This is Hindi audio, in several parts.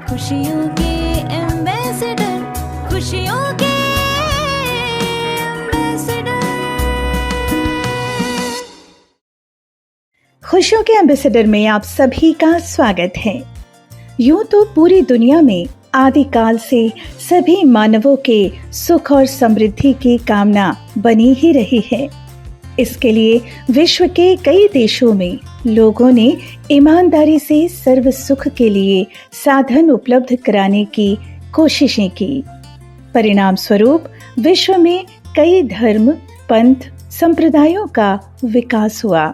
खुशियों के एम्बेसडर, खुशियों के एम्बेसडर। खुशियों के एम्बेसडर में आप सभी का स्वागत है। यूं तो पूरी दुनिया में आदिकाल से सभी मानवों के सुख और समृद्धि की कामना बनी ही रही है। इसके लिए विश्व के कई देशों में लोगों ने ईमानदारी से सर्व सुख के लिए साधन उपलब्ध कराने की कोशिशें की। परिणाम स्वरूप विश्व में कई धर्म, पंथ, संप्रदायों का विकास हुआ।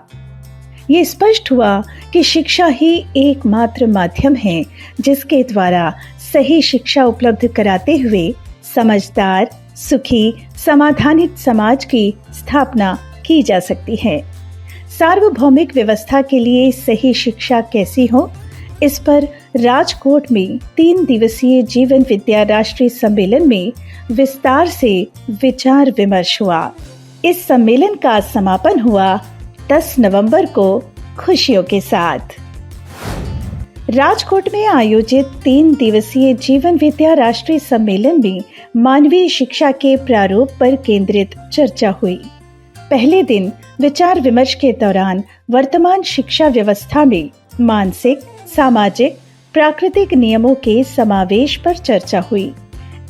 ये स्पष्ट हुआ कि शिक्षा ही एकमात्र माध्यम है जिसके द्वारा सही शिक्षा उपलब्ध कराते हुए समझदार, सुखी, समाधानित समाज की स्थापना की जा सकती है। सार्वभौमिक व्यवस्था के लिए सही शिक्षा कैसी हो, इस पर राजकोट में 3 दिवसीय जीवन विद्या राष्ट्रीय सम्मेलन में विस्तार से विचार विमर्श हुआ। इस सम्मेलन का समापन हुआ 10 नवंबर को खुशियों के साथ। राजकोट में आयोजित 3 दिवसीय जीवन विद्या राष्ट्रीय सम्मेलन में मानवीय शिक्षा के प्रारूप पर केंद्रित चर्चा हुई। पहले दिन विचार विमर्श के दौरान वर्तमान शिक्षा व्यवस्था में मानसिक, सामाजिक, प्राकृतिक नियमों के समावेश पर चर्चा हुई।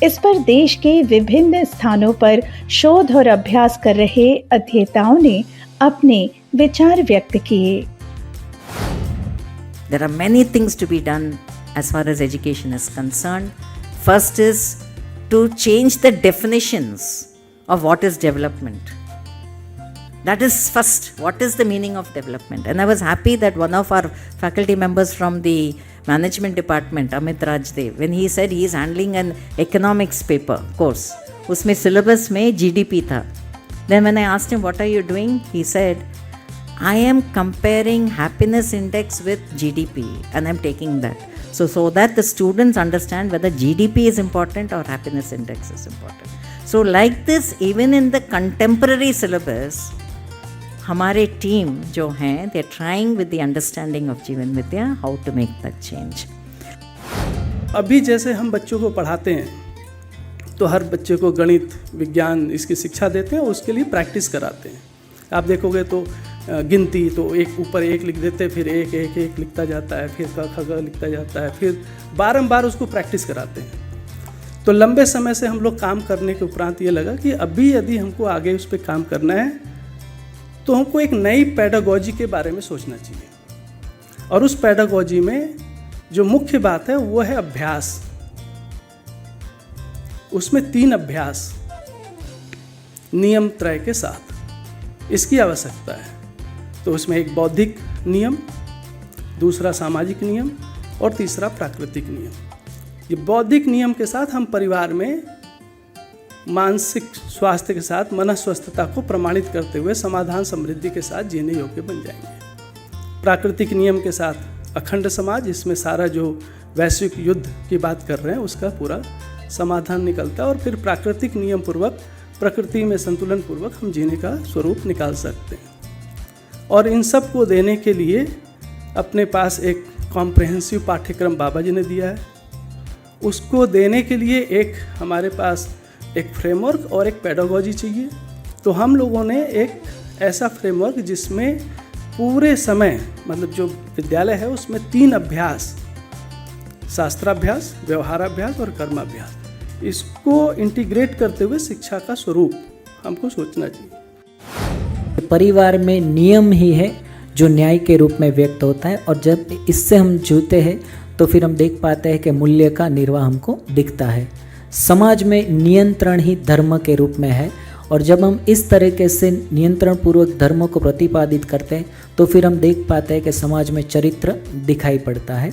इस पर देश के विभिन्न स्थानों पर शोध और अभ्यास कर रहे अध्येताओं ने अपने विचार व्यक्त किए। There are many things to be done as far as education is concerned. First is to change the definitions of what is development. That is first, what is the meaning of development? And I was happy that one of our faculty members from the management department, Amit Rajdev, when he said he is handling an economics paper course, उसमें syllabus में GDP था. Then when I asked him, what are you doing? He said, I am comparing happiness index with GDP and I'm taking that. So that the students understand whether GDP is important or happiness index is important. So like this, even in the contemporary syllabus, हमारे टीम जो हैं, they are trying with the understanding of जीवन विद्या how to make that change. अभी जैसे हम बच्चों को पढ़ाते हैं तो हर बच्चे को गणित, विज्ञान इसकी शिक्षा देते हैं, उसके लिए प्रैक्टिस कराते हैं। आप देखोगे तो गिनती तो एक ऊपर एक लिख देते, फिर एक एक एक लिखता जाता है, फिर क ख ग लिखता जाता है, फिर बारंबार उसको प्रैक्टिस कराते हैं। तो लंबे समय से हम लोग काम करने के उपरांत ये लगा कि अभी यदि हमको आगे उस पर काम करना है तो हमको एक नई पेडागोजी के बारे में सोचना चाहिए। और उस पेडागोजी में जो मुख्य बात है वो है अभ्यास। उसमें 3 अभ्यास नियम त्रय के साथ इसकी आवश्यकता है। तो उसमें एक बौद्धिक नियम, दूसरा सामाजिक नियम और तीसरा प्राकृतिक नियम। ये बौद्धिक नियम के साथ हम परिवार में मानसिक स्वास्थ्य के साथ मनस्वस्थता को प्रमाणित करते हुए समाधान समृद्धि के साथ जीने योग्य बन जाएंगे। प्राकृतिक नियम के साथ अखंड समाज, इसमें सारा जो वैश्विक युद्ध की बात कर रहे हैं उसका पूरा समाधान निकलता है। और फिर प्राकृतिक नियम पूर्वक, प्रकृति में संतुलन पूर्वक हम जीने का स्वरूप निकाल सकते हैं। और इन सब को देने के लिए अपने पास एक कॉम्प्रिहेंसिव पाठ्यक्रम बाबा जी ने दिया है। उसको देने के लिए एक हमारे पास एक फ्रेमवर्क और एक पेडागोजी चाहिए। तो हम लोगों ने एक ऐसा फ्रेमवर्क जिसमें पूरे समय, मतलब जो विद्यालय है उसमें 3 अभ्यास, शास्त्राभ्यास, व्यवहाराभ्यास और कर्माभ्यास, इसको इंटीग्रेट करते हुए शिक्षा का स्वरूप हमको सोचना चाहिए। परिवार में नियम ही है जो न्याय के रूप में व्यक्त होता है, और जब इससे हम जुड़ते हैं तो फिर हम देख पाते हैं कि मूल्य का निर्वाह हमको दिखता है। समाज में नियंत्रण ही धर्म के रूप में है, और जब हम इस तरीके से नियंत्रण पूर्वक धर्म को प्रतिपादित करते हैं तो फिर हम देख पाते हैं कि समाज में चरित्र दिखाई पड़ता है,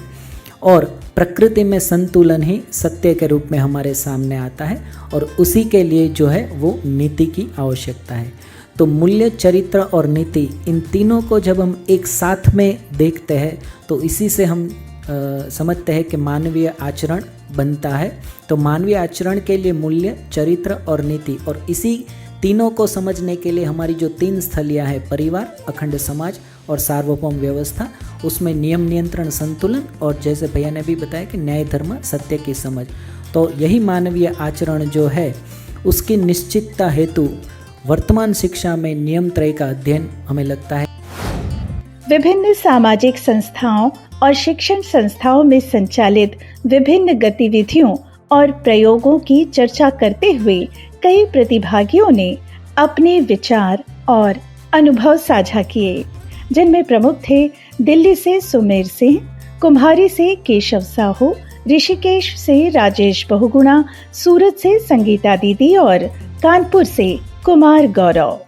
और प्रकृति में संतुलन ही सत्य के रूप में हमारे सामने आता है, और उसी के लिए जो है वो नीति की आवश्यकता है। तो मूल्य, चरित्र और नीति, इन तीनों को जब हम एक साथ में देखते हैं तो इसी से हम समझते हैं कि मानवीय आचरण बनता है। तो मानवीय आचरण के लिए मूल्य, चरित्र और नीति, और इसी तीनों को समझने के लिए हमारी जो 3 स्थलियाँ हैं, परिवार, अखंड समाज और सार्वभौम व्यवस्था, उसमें नियम नियंत्रण संतुलन और जैसे भैया ने भी बताया कि न्याय धर्म सत्य की समझ। तो यही मानवीय आचरण जो है उसकी निश्चितता हेतु वर्तमान शिक्षा में नियम त्रय का अध्ययन हमें लगता है। विभिन्न सामाजिक संस्थाओं और शिक्षण संस्थाओं में संचालित विभिन्न गतिविधियों और प्रयोगों की चर्चा करते हुए कई प्रतिभागियों ने अपने विचार और अनुभव साझा किए, जिनमें प्रमुख थे दिल्ली से सुमेर सिंह, कुम्हारी से केशव साहू, ऋषिकेश से राजेश बहुगुणा, सूरत से संगीता दीदी और कानपुर से कुमार गौरव।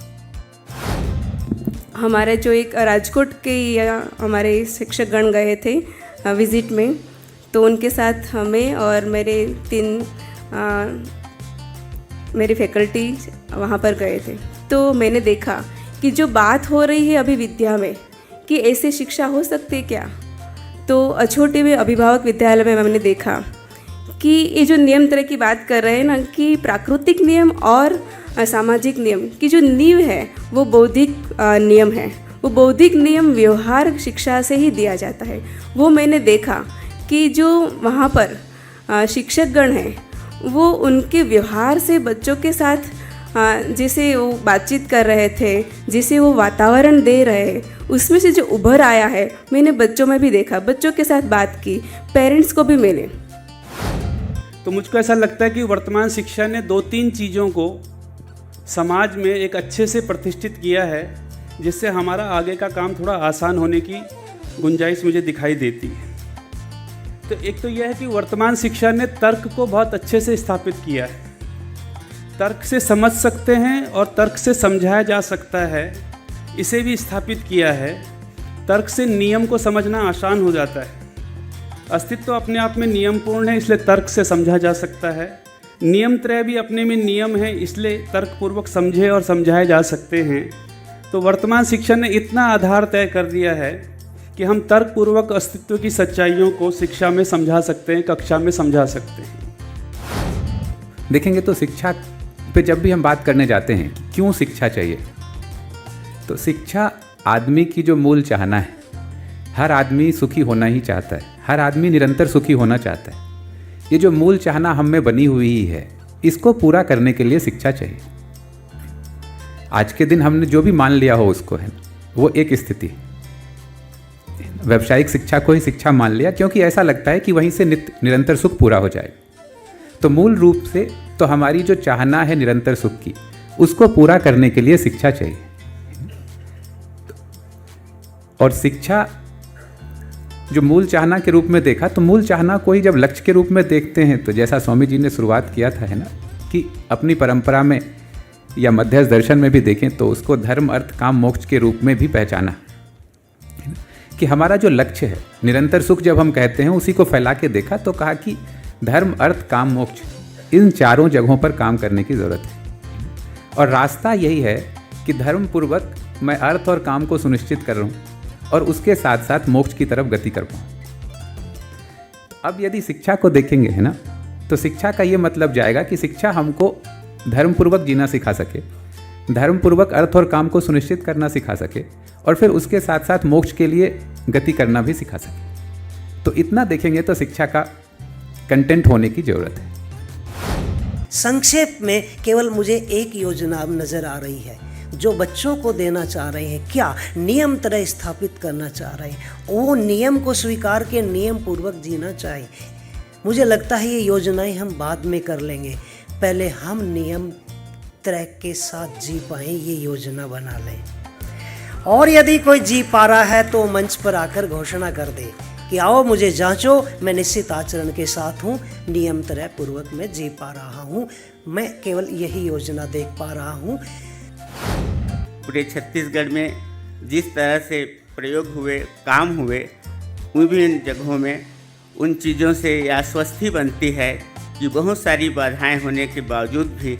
हमारे जो एक राजकोट के हमारे शिक्षकगण गए थे विज़िट में, तो उनके साथ हमें और मेरी फैकल्टी वहाँ पर गए थे। तो मैंने देखा कि जो बात हो रही है अभी विद्या में कि ऐसे शिक्षा हो सकती है क्या, तो अछोटे में अभिभावक विद्यालय में मैंने देखा कि ये जो नियम तरह की बात कर रहे हैं ना, कि प्राकृतिक नियम और सामाजिक नियम की जो नींव है वो बौद्धिक नियम है। वो बौद्धिक नियम व्यवहार शिक्षा से ही दिया जाता है। वो मैंने देखा कि जो वहाँ पर शिक्षकगण हैं वो उनके व्यवहार से बच्चों के साथ जैसे वो बातचीत कर रहे थे, जैसे वो वातावरण दे रहे, उसमें से जो उभर आया है मैंने बच्चों में भी देखा। बच्चों के साथ बात की, पेरेंट्स को भी मिले। तो मुझको ऐसा लगता है कि वर्तमान शिक्षा ने 2-3 चीज़ों को समाज में एक अच्छे से प्रतिष्ठित किया है, जिससे हमारा आगे का काम थोड़ा आसान होने की गुंजाइश मुझे दिखाई देती है। तो एक तो यह है कि वर्तमान शिक्षा ने तर्क को बहुत अच्छे से स्थापित किया है। तर्क से समझ सकते हैं और तर्क से समझाया जा सकता है, इसे भी स्थापित किया है। तर्क से नियम को समझना आसान हो जाता है। अस्तित्व अपने आप में नियमपूर्ण है, इसलिए तर्क से समझा जा सकता है। नियम त्रय भी अपने में नियम है, इसलिए तर्कपूर्वक समझे और समझाए जा सकते हैं। तो वर्तमान शिक्षा ने इतना आधार तय कर दिया है कि हम तर्कपूर्वक अस्तित्व की सच्चाइयों को शिक्षा में समझा सकते हैं, कक्षा में समझा सकते हैं। देखेंगे तो शिक्षा पे जब भी हम बात करने जाते हैं कि क्यों शिक्षा चाहिए, तो शिक्षा आदमी की जो मूल चाहना है, हर आदमी सुखी होना ही चाहता है, हर आदमी निरंतर सुखी होना चाहता है। ये जो मूल चाहना हम में बनी हुई ही है, इसको पूरा करने के लिए शिक्षा चाहिए। आज के दिन हमने जो भी मान लिया हो उसको, है वो एक स्थिति, व्यावसायिक शिक्षा को ही शिक्षा मान लिया, क्योंकि ऐसा लगता है कि वहीं से निरंतर सुख पूरा हो जाए। तो मूल रूप से तो हमारी जो चाहना है निरंतर सुख की, उसको पूरा करने के लिए शिक्षा चाहिए। और शिक्षा जो मूल चाहना के रूप में देखा, तो मूल चाहना को ही जब लक्ष्य के रूप में देखते हैं, तो जैसा स्वामी जी ने शुरुआत किया था, है ना, कि अपनी परंपरा में या मध्यस्थ दर्शन में भी देखें तो उसको धर्म अर्थ काम मोक्ष के रूप में भी पहचाना, कि हमारा जो लक्ष्य है निरंतर सुख जब हम कहते हैं, उसी को फैला के देखा तो कहा कि धर्म अर्थ काम मोक्ष, इन चारों जगहों पर काम करने की ज़रूरत है। और रास्ता यही है कि धर्म पूर्वक मैं अर्थ और काम को सुनिश्चित कर रहा हूँ और उसके साथ साथ मोक्ष की तरफ गति कर पाऊँ। अब यदि शिक्षा को देखेंगे, है ना, तो शिक्षा का ये मतलब जाएगा कि शिक्षा हमको धर्मपूर्वक जीना सिखा सके, धर्मपूर्वक अर्थ और काम को सुनिश्चित करना सिखा सके, और फिर उसके साथ साथ मोक्ष के लिए गति करना भी सिखा सके। तो इतना देखेंगे तो शिक्षा का कंटेंट होने की ज़रूरत है। संक्षेप में केवल मुझे एक योजना अब नज़र आ रही है जो बच्चों को देना चाह रहे हैं, क्या नियम तरह स्थापित करना चाह रहे हैं, वो नियम को स्वीकार के नियम पूर्वक जीना चाहिए। मुझे लगता है ये योजनाएं हम बाद में कर लेंगे, पहले हम नियम तरह के साथ जी पाएँ ये योजना बना लें। और यदि कोई जी पा रहा है तो मंच पर आकर घोषणा कर दे कि आओ मुझे जांचो, मैं निश्चित आचरण के साथ हूँ, नियम तरह पूर्वक मैं जी पा रहा हूँ, मैं केवल यही योजना देख पा रहा हूँ। पूरे छत्तीसगढ़ में जिस तरह से प्रयोग हुए, काम हुए, विभिन्न जगहों में उन चीज़ों से यह आश्वस्ति बनती है कि बहुत सारी बाधाएं होने के बावजूद भी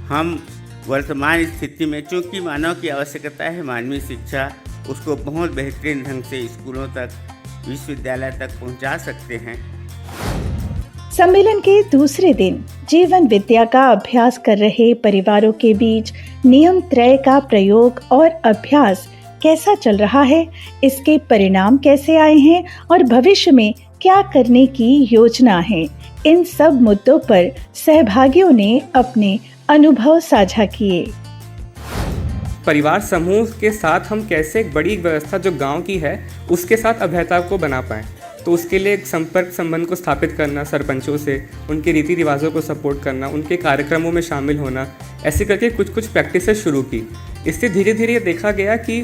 हम वर्तमान स्थिति में, चूँकि मानव की आवश्यकता है मानवीय शिक्षा, उसको बहुत बेहतरीन ढंग से स्कूलों तक, विश्वविद्यालय तक पहुंचा सकते हैं। सम्मेलन के दूसरे दिन जीवन विद्या का अभ्यास कर रहे परिवारों के बीच नियम त्रय का प्रयोग और अभ्यास कैसा चल रहा है, इसके परिणाम कैसे आए हैं और भविष्य में क्या करने की योजना है, इन सब मुद्दों पर सहभागियों ने अपने अनुभव साझा किए। परिवार समूह के साथ हम कैसे एक बड़ी व्यवस्था जो गांव की है उसके साथ अभेद्यता को बना पाएँ, तो उसके लिए एक संपर्क संबंध को स्थापित करना सरपंचों से, उनके रीति रिवाजों को सपोर्ट करना, उनके कार्यक्रमों में शामिल होना, ऐसे करके कुछ प्रैक्टिसेस शुरू की। इससे धीरे धीरे ये देखा गया कि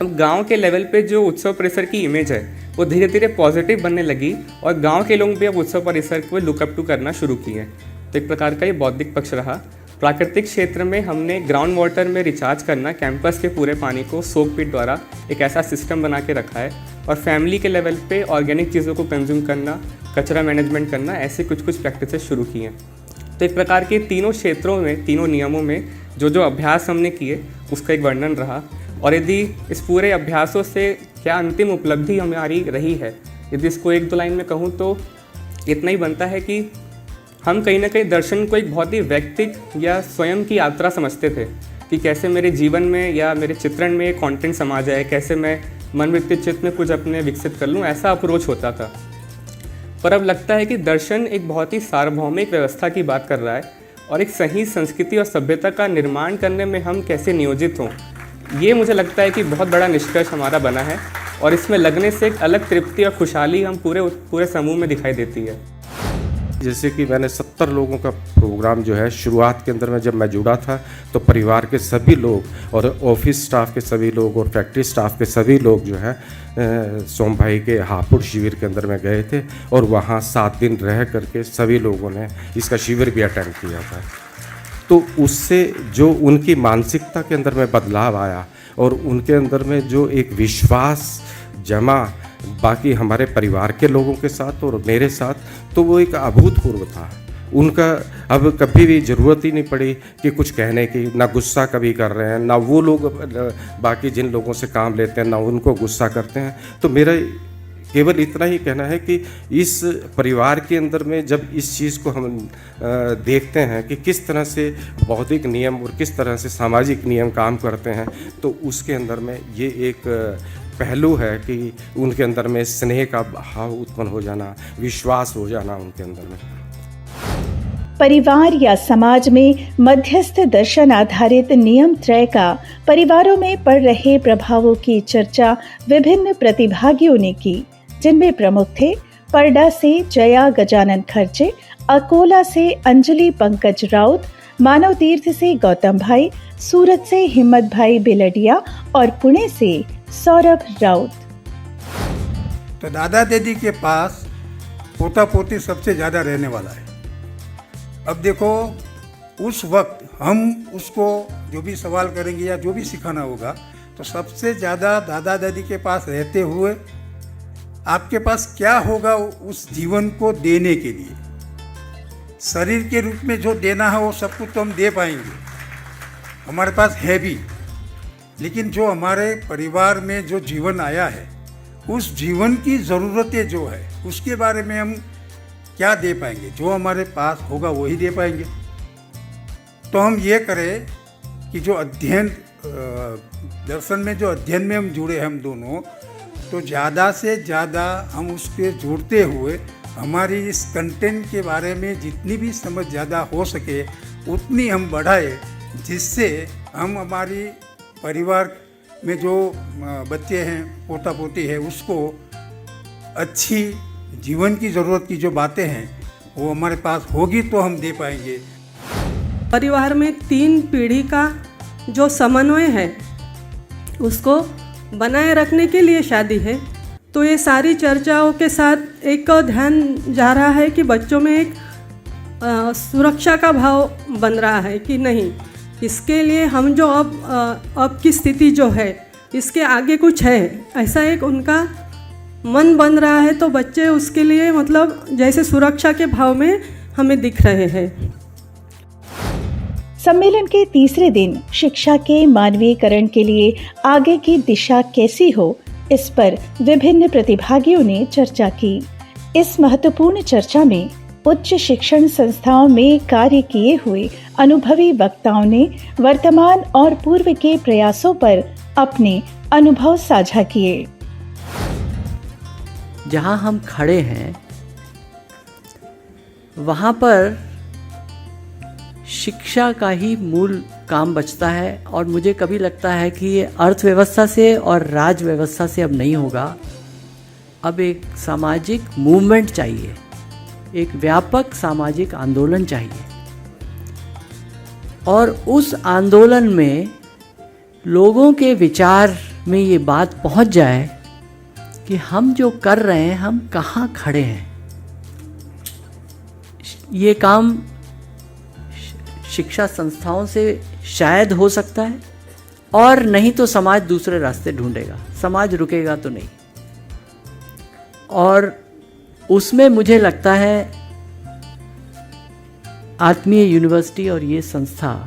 अब गांव के लेवल पे जो उत्सव परिसर की इमेज है वो धीरे धीरे पॉजिटिव बनने लगी और गांव के लोग भी अब उत्सव परिसर को लुकअप टू करना शुरू किए। तो एक प्रकार का ये बौद्धिक पक्ष रहा। प्राकृतिक क्षेत्र में हमने ग्राउंड वाटर में रिचार्ज करना, कैंपस के पूरे पानी को सोक पिट द्वारा एक ऐसा सिस्टम बना के रखा है, और फैमिली के लेवल पे ऑर्गेनिक चीज़ों को कंज्यूम करना, कचरा मैनेजमेंट करना, ऐसे कुछ प्रैक्टिसेस शुरू किए। तो एक प्रकार के तीनों क्षेत्रों में, तीनों नियमों में जो अभ्यास हमने किए उसका एक वर्णन रहा। और यदि इस पूरे अभ्यासों से क्या अंतिम उपलब्धि हमारी रही है, यदि इसको एक दो लाइन में कहूँ तो इतना ही बनता है कि हम कहीं ना कहीं दर्शन को एक बहुत ही व्यक्तिगत या स्वयं की यात्रा समझते थे कि कैसे मेरे जीवन में या मेरे चित्रण में कंटेंट समा जाए, कैसे मैं मन वृत्ति चित्त में कुछ अपने विकसित कर लूँ, ऐसा अप्रोच होता था। पर अब लगता है कि दर्शन एक बहुत ही सार्वभौमिक व्यवस्था की बात कर रहा है और एक सही संस्कृति और सभ्यता का निर्माण करने में हम कैसे नियोजित हों, ये मुझे लगता है कि बहुत बड़ा निष्कर्ष हमारा बना है और इसमें लगने से एक अलग तृप्ति और खुशहाली हम पूरे समूह में दिखाई देती है। जैसे कि मैंने 70 लोगों का प्रोग्राम जो है शुरुआत के अंदर में जब मैं जुड़ा था तो परिवार के सभी लोग और ऑफिस स्टाफ के सभी लोग और फैक्ट्री स्टाफ के सभी लोग जो है सोम भाई के हापुड़ शिविर के अंदर में गए थे और वहाँ 7 दिन रह करके सभी लोगों ने इसका शिविर भी अटेंड किया था। तो उससे जो उनकी मानसिकता के अंदर में बदलाव आया और उनके अंदर में जो एक विश्वास जमा बाकी हमारे परिवार के लोगों के साथ और मेरे साथ, तो वो एक अभूतपूर्व था। उनका अब कभी भी ज़रूरत ही नहीं पड़ी कि कुछ कहने की, ना गुस्सा कभी कर रहे हैं, ना वो लोग बाकी जिन लोगों से काम लेते हैं ना उनको गुस्सा करते हैं। तो मेरा केवल इतना ही कहना है कि इस परिवार के अंदर में जब इस चीज़ को हम देखते हैं कि किस तरह से बौद्धिक नियम और किस तरह से सामाजिक नियम काम करते हैं, तो उसके अंदर में ये एक पहलू है कि उनके अंदर में स्नेह का भाव उत्पन्न हो जाना, विश्वास हो जाना उनके अंदर में। परिवार या समाज में मध्यस्थ दर्शन आधारित नियम त्रय का परिवारों में पड़ रहे प्रभावों की चर्चा विभिन्न प्रतिभागियों ने की, जिनमें प्रमुख थे परडा से जया गजानन खर्चे, अकोला से अंजलि पंकज राउत, मानव तीर्थ से गौतम भाई, सूरत से हिम्मत भाई बिलडिया और पुणे से सौरभ राउत। तो दादा दादी के पास पोता पोती सबसे ज़्यादा रहने वाला है। अब देखो उस वक्त हम उसको जो भी सवाल करेंगे या जो भी सिखाना होगा तो सबसे ज़्यादा दादा दादी के पास रहते हुए आपके पास क्या होगा उस जीवन को देने के लिए। शरीर के रूप में जो देना है वो सब कुछ तो हम दे पाएंगे, हमारे पास है भी, लेकिन जो हमारे परिवार में जो जीवन आया है उस जीवन की ज़रूरतें जो है उसके बारे में हम क्या दे पाएंगे, जो हमारे पास होगा वही दे पाएंगे। तो हम ये करें कि जो अध्ययन दर्शन में जो अध्ययन में हम जुड़े हम दोनों, तो ज़्यादा से ज़्यादा हम उसके जुड़ते हुए हमारी इस कंटेंट के बारे में जितनी भी समझ ज़्यादा हो सके उतनी हम बढ़ाए, जिससे हम हमारी परिवार में जो बच्चे हैं, पोता पोती है, उसको अच्छी जीवन की ज़रूरत की जो बातें हैं वो हमारे पास होगी तो हम दे पाएंगे। परिवार में 3 पीढ़ी का जो समन्वय है उसको बनाए रखने के लिए शादी है। तो ये सारी चर्चाओं के साथ एक ध्यान जा रहा है कि बच्चों में एक सुरक्षा का भाव बन रहा है कि नहीं, इसके लिए हम जो अब की स्थिति जो है इसके आगे कुछ है, ऐसा एक उनका मन बन रहा है। तो बच्चे उसके लिए मतलब जैसे सुरक्षा के भाव में हमें दिख रहे हैं। सम्मेलन के तीसरे दिन शिक्षा के मानवीयकरण के लिए आगे की दिशा कैसी हो, इस पर विभिन्न प्रतिभागियों ने चर्चा की। इस महत्वपूर्ण चर्चा में उच्च शिक्षण संस्थाओं में कार्य किए हुए अनुभवी वक्ताओं ने वर्तमान और पूर्व के प्रयासों पर अपने अनुभव साझा किए। जहाँ हम खड़े हैं वहाँ पर शिक्षा का ही मूल काम बचता है, और मुझे कभी लगता है कि ये अर्थव्यवस्था से और राज व्यवस्था से अब नहीं होगा। अब एक सामाजिक मूवमेंट चाहिए, एक व्यापक सामाजिक आंदोलन चाहिए, और उस आंदोलन में लोगों के विचार में ये बात पहुंच जाए कि हम जो कर रहे हैं हम कहाँ खड़े हैं। ये काम शिक्षा संस्थाओं से शायद हो सकता है, और नहीं तो समाज दूसरे रास्ते ढूंढेगा, समाज रुकेगा तो नहीं। और उसमें मुझे लगता है आत्मीय यूनिवर्सिटी और ये संस्था,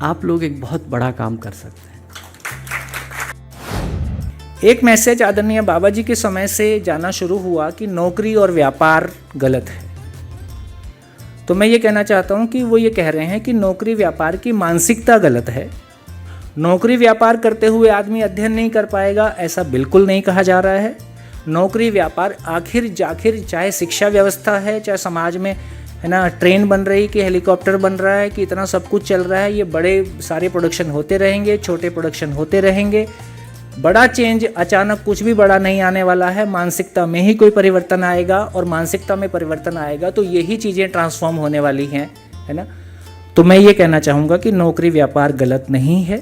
आप लोग एक बहुत बड़ा काम कर सकते हैं। एक मैसेज आदरणीय बाबा जी के समय से जाना शुरू हुआ कि नौकरी और व्यापार गलत है। तो मैं ये कहना चाहता हूँ कि वो ये कह रहे हैं कि नौकरी व्यापार की मानसिकता गलत है। नौकरी व्यापार करते हुए आदमी अध्ययन नहीं कर पाएगा, ऐसा बिल्कुल नहीं कहा जा रहा है। नौकरी व्यापार आखिर जाखिर चाहे शिक्षा व्यवस्था है, चाहे समाज में है ना ट्रेन बन रही कि हेलीकॉप्टर बन रहा है कि इतना सब कुछ चल रहा है, ये बड़े सारे प्रोडक्शन होते रहेंगे, छोटे प्रोडक्शन होते रहेंगे। बड़ा चेंज अचानक कुछ भी बड़ा नहीं आने वाला है। मानसिकता में ही कोई परिवर्तन आएगा, और मानसिकता में परिवर्तन आएगा तो यही चीज़ें ट्रांसफॉर्म होने वाली हैं, है ना। तो मैं ये कहना चाहूँगा कि नौकरी व्यापार गलत नहीं है,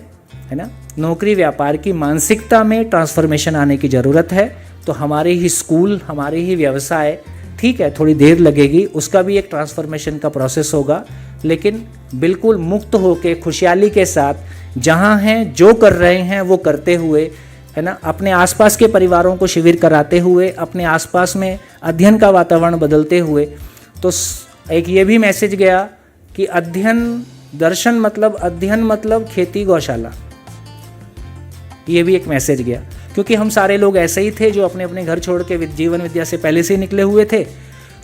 है ना। नौकरी व्यापार की मानसिकता में ट्रांसफॉर्मेशन आने की ज़रूरत है। तो हमारे ही स्कूल, हमारे ही व्यवसाय, ठीक है थोड़ी देर लगेगी, उसका भी एक ट्रांसफॉर्मेशन का प्रोसेस होगा, लेकिन बिल्कुल मुक्त होकर खुशहाली के साथ जहाँ हैं जो कर रहे हैं वो करते हुए, है ना, अपने आसपास के परिवारों को शिविर कराते हुए, अपने आसपास में अध्ययन का वातावरण बदलते हुए। तो एक ये भी मैसेज गया कि अध्ययन दर्शन मतलब अध्ययन मतलब खेती गौशाला, ये भी एक मैसेज गया, क्योंकि हम सारे लोग ऐसे ही थे जो अपने अपने घर छोड़ के जीवन विद्या से पहले से ही निकले हुए थे।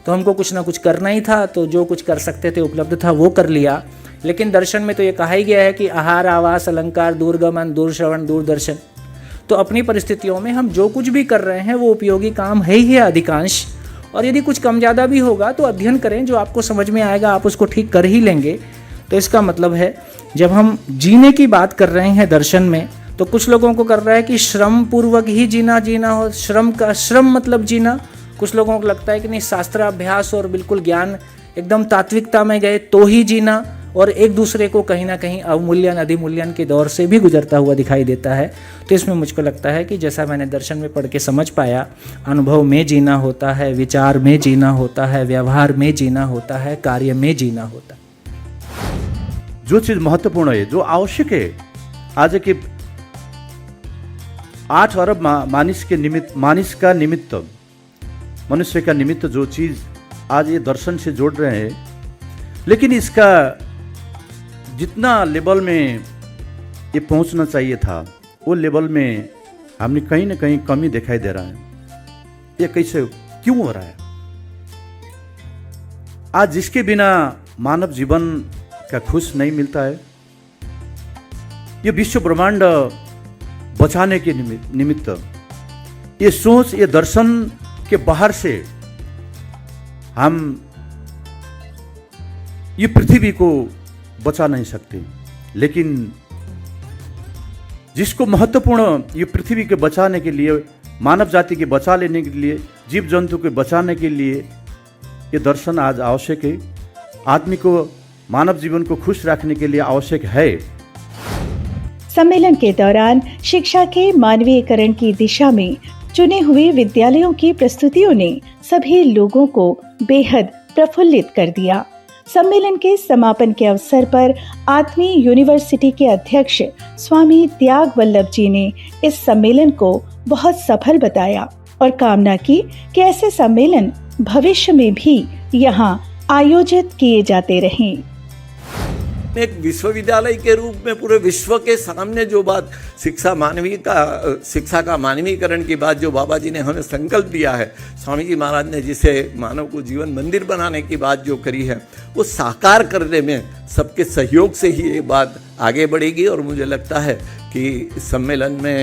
तो हमको कुछ ना कुछ करना ही था, तो जो कुछ कर सकते थे उपलब्ध था वो कर लिया। लेकिन दर्शन में तो ये कहा ही गया है कि आहार, आवास, अलंकार, दूरगमन, दूरश्रवण, दूरदर्शन। तो अपनी परिस्थितियों में हम जो कुछ भी कर रहे हैं वो उपयोगी काम है ही है अधिकांश। और यदि कुछ कम ज़्यादा भी होगा तो अध्ययन करें, जो आपको समझ में आएगा आप उसको ठीक कर ही लेंगे। तो इसका मतलब है जब हम जीने की बात कर रहे हैं दर्शन में, तो कुछ लोगों को कर रहा है कि श्रम पूर्वक ही जीना हो, श्रम मतलब जीना। कुछ लोगों को लगता है कि नहीं, शास्त्राभ्यास और बिल्कुल ज्ञान एकदम तात्विकता में गए तो ही जीना, और एक दूसरे को कहीं ना कहीं अवमूल्यन अधिमूल्यन के दौर से भी गुजरता हुआ दिखाई देता है। तो इसमें मुझको लगता है कि जैसा मैंने दर्शन में पढ़ के समझ पाया, अनुभव में जीना होता है, विचार में जीना होता है, व्यवहार में जीना होता है, कार्य में जीना होता है। जो चीज़ महत्वपूर्ण है, जो आवश्यक है, आज के 8 अरब मानिस का निमित्त, मनुष्य का निमित्त जो चीज़ आज ये दर्शन से जोड़ रहे हैं, लेकिन इसका जितना लेवल में ये पहुंचना चाहिए था वो लेवल में हमने कहीं ना कहीं कमी दिखाई दे रहा है। ये कैसे क्यों हो रहा है? आज जिसके बिना मानव जीवन का खुश नहीं मिलता है, ये विश्व ब्रह्मांड बचाने के निमित्त ये सोच, ये दर्शन के बाहर से हम ये पृथ्वी को बचा नहीं सकते। लेकिन जिसको महत्वपूर्ण ये पृथ्वी के बचाने के लिए, मानव जाति के बचा लेने के लिए, जीव जंतु के बचाने के लिए ये दर्शन आज आवश्यक है। आदमी को, मानव जीवन को खुश रखने के लिए आवश्यक है। सम्मेलन के दौरान शिक्षा के मानवीयकरण की दिशा में चुने हुए विद्यालयों की प्रस्तुतियों ने सभी लोगों को बेहद प्रफुल्लित कर दिया। सम्मेलन के समापन के अवसर पर आत्मीय यूनिवर्सिटी के अध्यक्ष स्वामी त्याग वल्लभ जी ने इस सम्मेलन को बहुत सफल बताया और कामना की कि ऐसे सम्मेलन भविष्य में भी यहाँ आयोजित किए जाते रहें। एक विश्वविद्यालय के रूप में पूरे विश्व के सामने जो बात शिक्षा का मानवीकरण की बात जो बाबा जी ने हमें संकल्प दिया है, स्वामी जी महाराज ने जिसे मानव को जीवन मंदिर बनाने की बात जो करी है, वो साकार करने में सबके सहयोग से ही ये बात आगे बढ़ेगी। और मुझे लगता है कि कि इस सम्मेलन में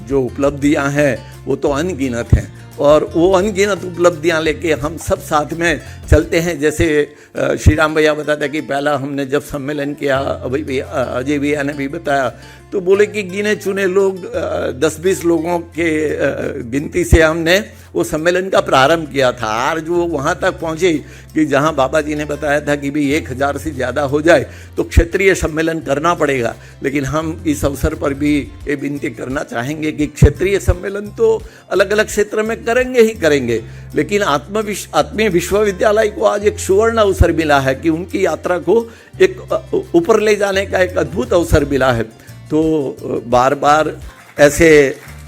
जो उपलब्धियां हैं वो तो अनगिनत हैं, और वो अनगिनत उपलब्धियां लेके हम सब साथ में चलते हैं। जैसे श्री राम भैया बताते कि पहला हमने जब सम्मेलन किया, अभी भैया अजय भैया ने भी बताया, तो बोले कि गिने चुने लोग 10-20 लोगों के गिनती से हमने वो सम्मेलन का प्रारंभ किया था। आज वो वहाँ तक पहुँचे कि जहाँ बाबा जी ने बताया था कि भाई 1000 से ज़्यादा हो जाए तो क्षेत्रीय सम्मेलन करना पड़ेगा। लेकिन हम इस अवसर पर भी ये विनती करना चाहेंगे कि क्षेत्रीय सम्मेलन तो अलग अलग क्षेत्र में करेंगे ही करेंगे, लेकिन आत्मीय विश्वविद्यालय को आज एक सुवर्ण अवसर मिला है कि उनकी यात्रा को एक ऊपर ले जाने का एक अद्भुत अवसर मिला है। तो बार बार ऐसे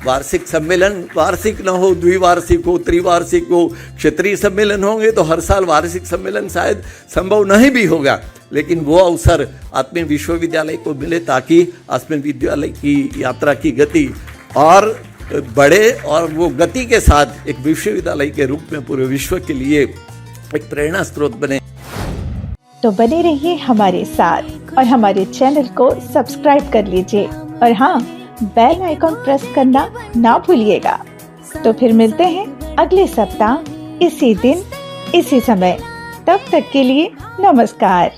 वार्षिक सम्मेलन, वार्षिक न हो, द्विवार्षिक हो, त्रिवार्षिक हो, क्षेत्रीय सम्मेलन होंगे तो हर साल वार्षिक सम्मेलन शायद संभव नहीं भी होगा, लेकिन वो अवसर आत्मीय विश्वविद्यालय को मिले ताकि आत्मीय विद्यालय की यात्रा की गति और बढ़े और वो गति के साथ एक विश्वविद्यालय के रूप में पूरे विश्व के लिए एक प्रेरणा स्रोत बने। तो बने रहिए हमारे साथ और हमारे चैनल को सब्सक्राइब कर लीजिए, और हाँ, बेल आइकॉन प्रेस करना ना भूलिएगा। तो फिर मिलते हैं अगले सप्ताह इसी दिन इसी समय। तब तक के लिए नमस्कार।